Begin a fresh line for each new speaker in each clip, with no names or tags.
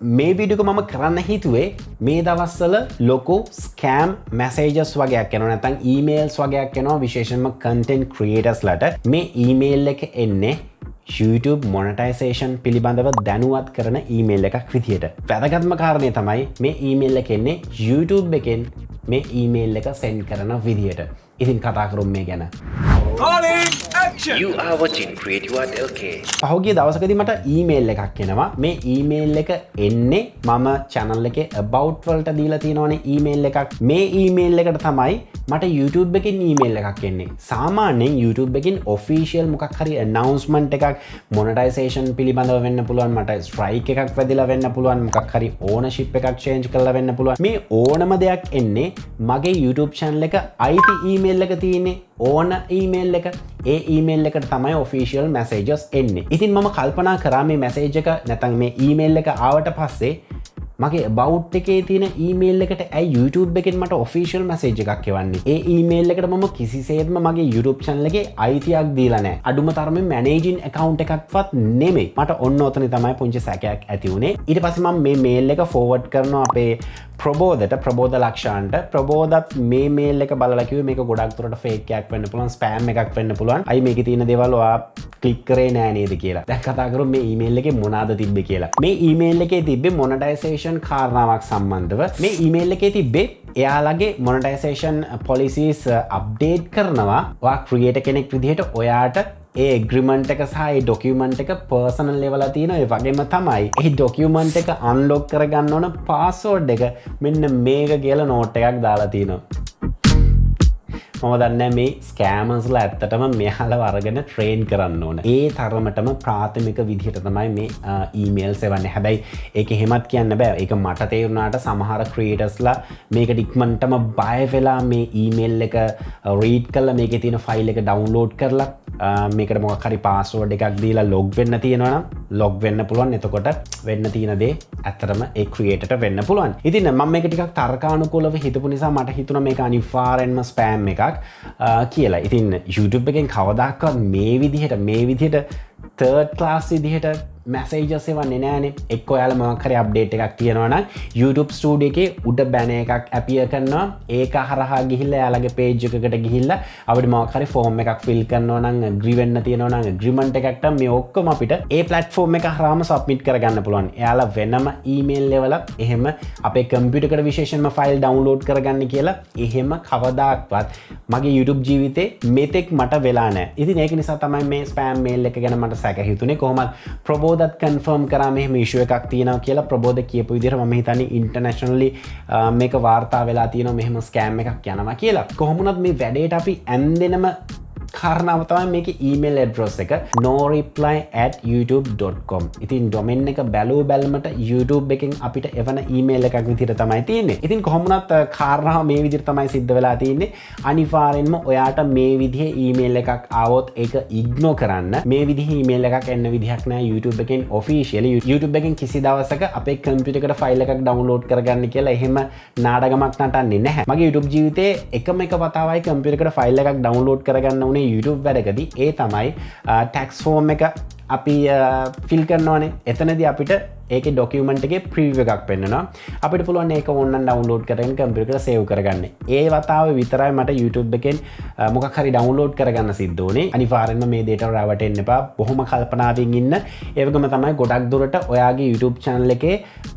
මේ වීඩියෝ එක මම කරන්න හිතුවේ මේ දවස්වල ලොකු ස්කෑම් මැසේජස් වගේක් එනවා නැත්නම් ඊමේල්ස් වගේක් එනවා විශේෂයෙන්ම කන්ටෙන්ට් ක්‍රියේටර්ස්ලාට මේ ඊමේල් එක එන්නේ YouTube monetization පිළිබඳව දැනුවත් කරන ඊමේල් එකක් විදියට. වැදගත්ම කාරණය තමයි මේ ඊමේල් එක එන්නේ YouTube එකෙන් මේ ඊමේල් එක send කරන විදියට. ඉතින් කතා කරමු මේ ගැන.
You are watching CREATIVEARTLK.
පහුගිය දවසකදී මට ඊමේල් එකක් එනවා. මේ ඊමේල් එක එන්නේ මම channel එකේ about වලට දීලා තියෙනවනේ ඊමේල් එකක්. මේ ඊමේල් එකට තමයි මට YouTube එකෙන් ඊමේල් එකක් එන්නේ. සාමාන්‍යයෙන් YouTube එකෙන් official මොකක් හරි announcement එකක් monetization පිළිබඳව වෙන්න පුළුවන්, මට strike එකක් වැදිලා වෙන්න පුළුවන්, මොකක් හරි ownership එකක් change කරලා වෙන්න පුළුවන්. මේ ඕනම දෙයක් එන්නේ මගේ YouTube channel එක IT email එක තියෙන්නේ ඕන ඊමේල් එක. ඒ ඊමේල් එකට තමයි official messages එන්නේ. ඉතින් මම කල්පනා කරා මේ message එක නැත්නම් මේ ඊමේල් එක ආවට පස්සේ මගේ about එකේ තියෙන ඊමේල් එකට ඇයි YouTube එකෙන් මට official message එකක් එවන්නේ? ඒ ඊමේල් එකට මම කිසිසේත්ම මගේ YouTube channel එකේ අයිතියක් දීලා නැහැ. අඩුම තරමේ managing account එකක්වත් නෙමෙයි. මට ඔන්න ඔතන තමයි පුංචි සැකයක් ඇති වුණේ. ඊට පස්සේ මම මේ mail එක forward කරනවා අපේ ප්‍රබෝධ ලක්ෂාන්ට. ප්‍රබෝධත් මේ මේල් එක බලලා කිව්වේ මේක ගොඩක් දුරට ෆේක් එකක් වෙන්න පුළුවන්, ස්පෑම් එකක් වෙන්න පුළුවන්. අයි මේකේ තියෙන දේවල් ඔයා ක්ලික් කරේ නෑ නේද කියලා. දැන් කතා කරමු මේ ඊමේල් එකේ මොනවාද තිබ්බේ කියලා. මේ ඊමේල් එකේ තිබ්බේ මොනටයිසේෂන් කාරණාවක් සම්බන්ධව. මේ ඊමේල් එකේ තිබ්බේ එයාලගේ මොනටයිසේෂන් policies update කරනවා. ඔයා ක්‍රියේටර් කෙනෙක් විදිහට ඔයාට ඒ ඇග්‍රීමන්ට් එක සහ ඒ ඩොකියුමන්ට් එක පර්සනල් ලෙවල් වල තියෙනවා. ඒ වගේම තමයි ඒ ඩොකියුමන්ට් එක අන්ලොක් කරගන්න ඕන පාස්වර්ඩ් එක මෙන්න මේක කියලා නෝට් එකක් දාලා තියෙනවා. මම දන්නේ මේ ස්කෑමර්ස්ලා ඇත්තටම මෙයාලව අරගෙන ට්‍රේන් කරන්න ඕන. ඒ තරමටම ප්‍රාථමික විදිහට තමයි මේ ඊමේල්ස් එවන්නේ. හැබැයි ඒක එහෙමත් කියන්න බෑ. ඒක මට තේරුණාට සමහර ක්‍රියේටර්ස්ලා මේකට ඉක්මනටම බය වෙලා මේ ඊමේල් එක රීඩ් කරලා මේකේ තියෙන ෆයිල් එක ඩවුන්ලෝඩ් කරලා මේකට මොකක් හරි පාස්වර්ඩ් එකක් දීලා ලොග් වෙන්න තියෙනවා නම් ලොග් වෙන්න පුළුවන්. එතකොට වෙන්න තියෙන දේ ඇත්තටම ඒ ක්‍රියේටර්ට වෙන්න පුළුවන්. ඉතින් මම මේක ටිකක් තර්කානුකූලව හිතපු නිසා මට හිතුණා මේක අනිවාර්යෙන්ම ස්පෑම් එකක් කියලා. ඉතින් YouTube එකෙන් කවදාකවත් මේ විදිහට third class විදිහට messages එවන්නේ නෑනේ. එක්ක ඔයාලා මොකක් හරි අප්ඩේට් එකක් තියෙනවා නම් YouTube Studio එකේ උඩ බැනර් එකක් appear කරනවා. ඒක හරහා ගිහිල්ලා එයාලගේ page එකකට ගිහිල්ලා අපිට මොකක් හරි form එකක් fill කරනවා නම් agree වෙන්න තියෙනවා නම් agreement එකකට මේ ඔක්කොම අපිට ඒ platform එක හරහාම submit කරගන්න පුළුවන්. එයාලා වෙනම email level එහෙම අපේ computer එකට විශේෂයෙන්ම file download කරගන්න කියලා එහෙම කවදාක්වත් මගේ YouTube ජීවිතේ මෙතෙක් මට වෙලා නැහැ. ඉතින් ඒක නිසා තමයි මේ spam mail එක ගැන මට සැක හිතුනේ. කොහොමද ප්‍රබෝධත් කන්ෆර්ම් කරා මෙහෙම ඉෂුව එකක් තියෙනවා කියලා. ප්‍රබෝධ කියපු විදිහට මම හිතන්නේ ඉන්ටර්නැෂනලි මේක වාර්තා වෙලා තියෙනවා මෙහෙම ස්කෑම් එකක් යනවා කියලා. කොහොමුණත් මේ වැඩේට අපි ඇන්දෙනම කාරණාව තමයි මේකේ ඊමේල් ඇඩ්‍රස් එක noreply@youtube.com. ඉතින් ඩොමේන් එක බැලුවමට YouTube එකෙන් අපිට එවන ඊමේල් එකක් විදිහට තමයි තියෙන්නේ. ඉතින් කොහොමුණත් කාරණාව මේ විදිහට තමයි සිද්ධ වෙලා තියෙන්නේ. අනිවාර්යෙන්ම ඔයාට මේ විදිහේ ඊමේල් එකක් ආවොත් ඒක ඉග්නෝර් කරන්න. මේ විදිහේ ඊමේල් එකක් එන්න විදිහක් නෑ YouTube එකෙන් officially. YouTube එකෙන් කිසි දවසක අපේ කම්පියුටර් එකට ෆයිල් එකක් download කරගන්න කියලා එහෙම නාඩගමක් නටන්නේ නැහැ. මගේ YouTube ජීවිතේ එකම එක වතාවයි කම්පියුටර් එකට ෆයිල් එකක් download කරගන්න උනේ YouTube වැඩකදී. ඒ තමයි tax form එක අපි ෆිල් කරනවානේ. එතනදී අපිට ඒකේ ඩොකියුමන්ට් එකේ ප්‍රීවියු එකක් පෙන්නනවා. අපිට පුළුවන් ඒක ඕනනම් ඩවුන්ලෝඩ් කරගෙන කම්පියුටර් එකට සේව් කරගන්න. ඒ වතාවේ විතරයි මට YouTube එකෙන් මොකක් හරි ඩවුන්ලෝඩ් කරගන්න සිද්ධ වුණේ. අනිවාර්යෙන්ම මේ දේට රැවටෙන්න එපා. බොහොම කල්පනාවෙන් ඉන්න. ඒ වගේම තමයි ගොඩක් දුරට ඔයාගේ YouTube channel එකේ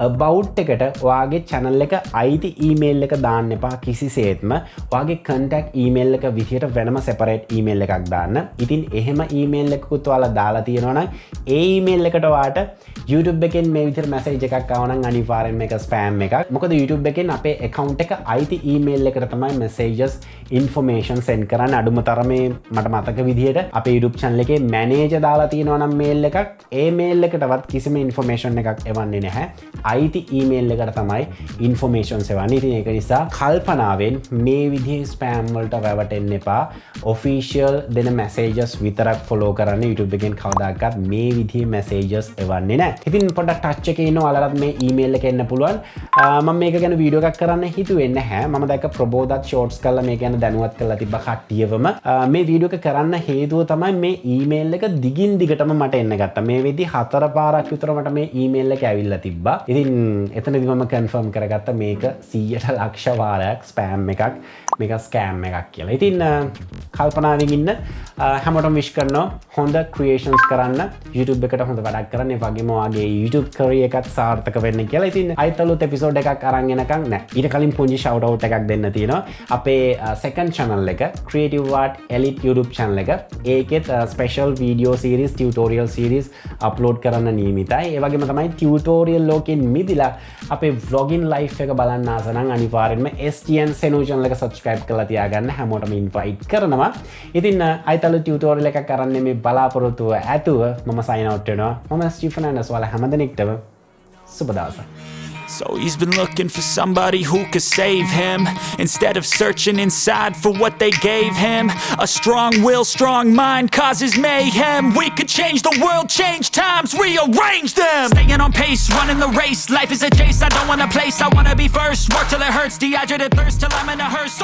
about එකට ඔයාගේ channel එක අයිති email එක දාන්න එපා කිසිසේත්ම. ඔයාගේ contact email එක විදියට වෙනම separate email එකක් දාන්න. ඉතින් එහෙම email එකකුත් ඔයාලා දාලා තියෙනවා නම් ඒ email එකට ඔයාට YouTube එකෙන් මේ විදිහට message එකක් ආව නම් අනිවාර්යෙන්ම මේක spam එකක්. මොකද YouTube එකෙන් අපේ account එක අයිති email එකට තමයි messages information send කරන්න. අඩුම තරමේ මට මතක විදිහට අපේ YouTube channel එකේ manager දාලා තියෙනවා නම් mail එකක්, ඒ mail එකටවත් කිසිම information එකක් එවන්නේ නැහැ. අයිති email එකට තමයි informations එවන්නේ. ඉතින් ඒක නිසා කල්පනාවෙන් මේ විදිහේ spam වලට රැවටෙන්න එපා. official දෙන messages විතරක් follow කරන්න. YouTube එකෙන් කවදාකවත් මේ විදිහේ messages එවන්නේ නැහැ. ඉතින් පොඩ්ඩක් ටච් එකේ ඉන්න ඔයාලට මේ ඊමේල් එක එන්න පුළුවන්. මම මේක ගැන වීඩියෝ එකක් කරන්න හිතුවේ නැහැ. මම දැක්ක ප්‍රබෝධත් ෂෝට්ස් කරලා මේක ගැන දැනුවත් කරලා තිබ්බා කට්ටියවම. මේ වීඩියෝ එක කරන්න හේතුව තමයි මේ ඊමේල් එක දිගින් දිගටම මට එන්න ගත්තා. මේ වෙද්දි 4 පාරක් විතර මට මේ ඊමේල් එක ඇවිල්ලා තිබ්බා. ඉතින් එතනදි මම කන්ෆර්ම් කරගත්තා මේක 100ට ලක්ෂ වාරයක් ස්පෑම් එකක්, මේක ස්කෑම් එකක් කියලා. ඉතින් කල්පනාවෙන් ඉන්න හැමෝටම විශ් කරනවා හොඳ ක්‍රියේෂන්ස් කරන්න, YouTube එකට හොඳ වැඩක් කරන්න, ඒ වගේම ඔයාගේ YouTube career එකත් සාර්ථක වෙන්න කියලා. ඉතින් අයිතලුත් එපිසෝඩ් එකක් අරන් එනකන් නෑ. ඊට කලින් පුංචි shout out එකක් දෙන්න තියෙනවා. අපේ second channel එක Creative Art Elite YouTube channel එක. ඒකෙත් special video series, tutorial series upload කරන්න නියමිතයි. ඒ වගේම තමයි tutorial ලෝකෙන් මිදිලා අපේ vlogging life එක බලන්න ආස නම් අනිවාර්යෙන්ම STN Senu channel එක subscribe කරලා තියාගන්න හැමෝටම invite කරනවා. ඉතින් අයිතලු tutorial එකක් කරන්නේ මේ බලාපොරොත්තුව ඇතුව මම sign out වෙනවා. මම ස්ටීෆන් ඇන්ඩර්ස් ඔයාලා හැමදෙනෙක්ටම සුබ දවසක්.
So he's been looking for somebody who could save him, instead of searching inside for what they gave him. A strong will, strong mind causes mayhem. We could change the world, change times, rearrange them. Staying on pace, running the race. Life is a chase, I don't want a place, I wanna be first. Work till it hurts, dehydrated thirst till I'm in a hearse.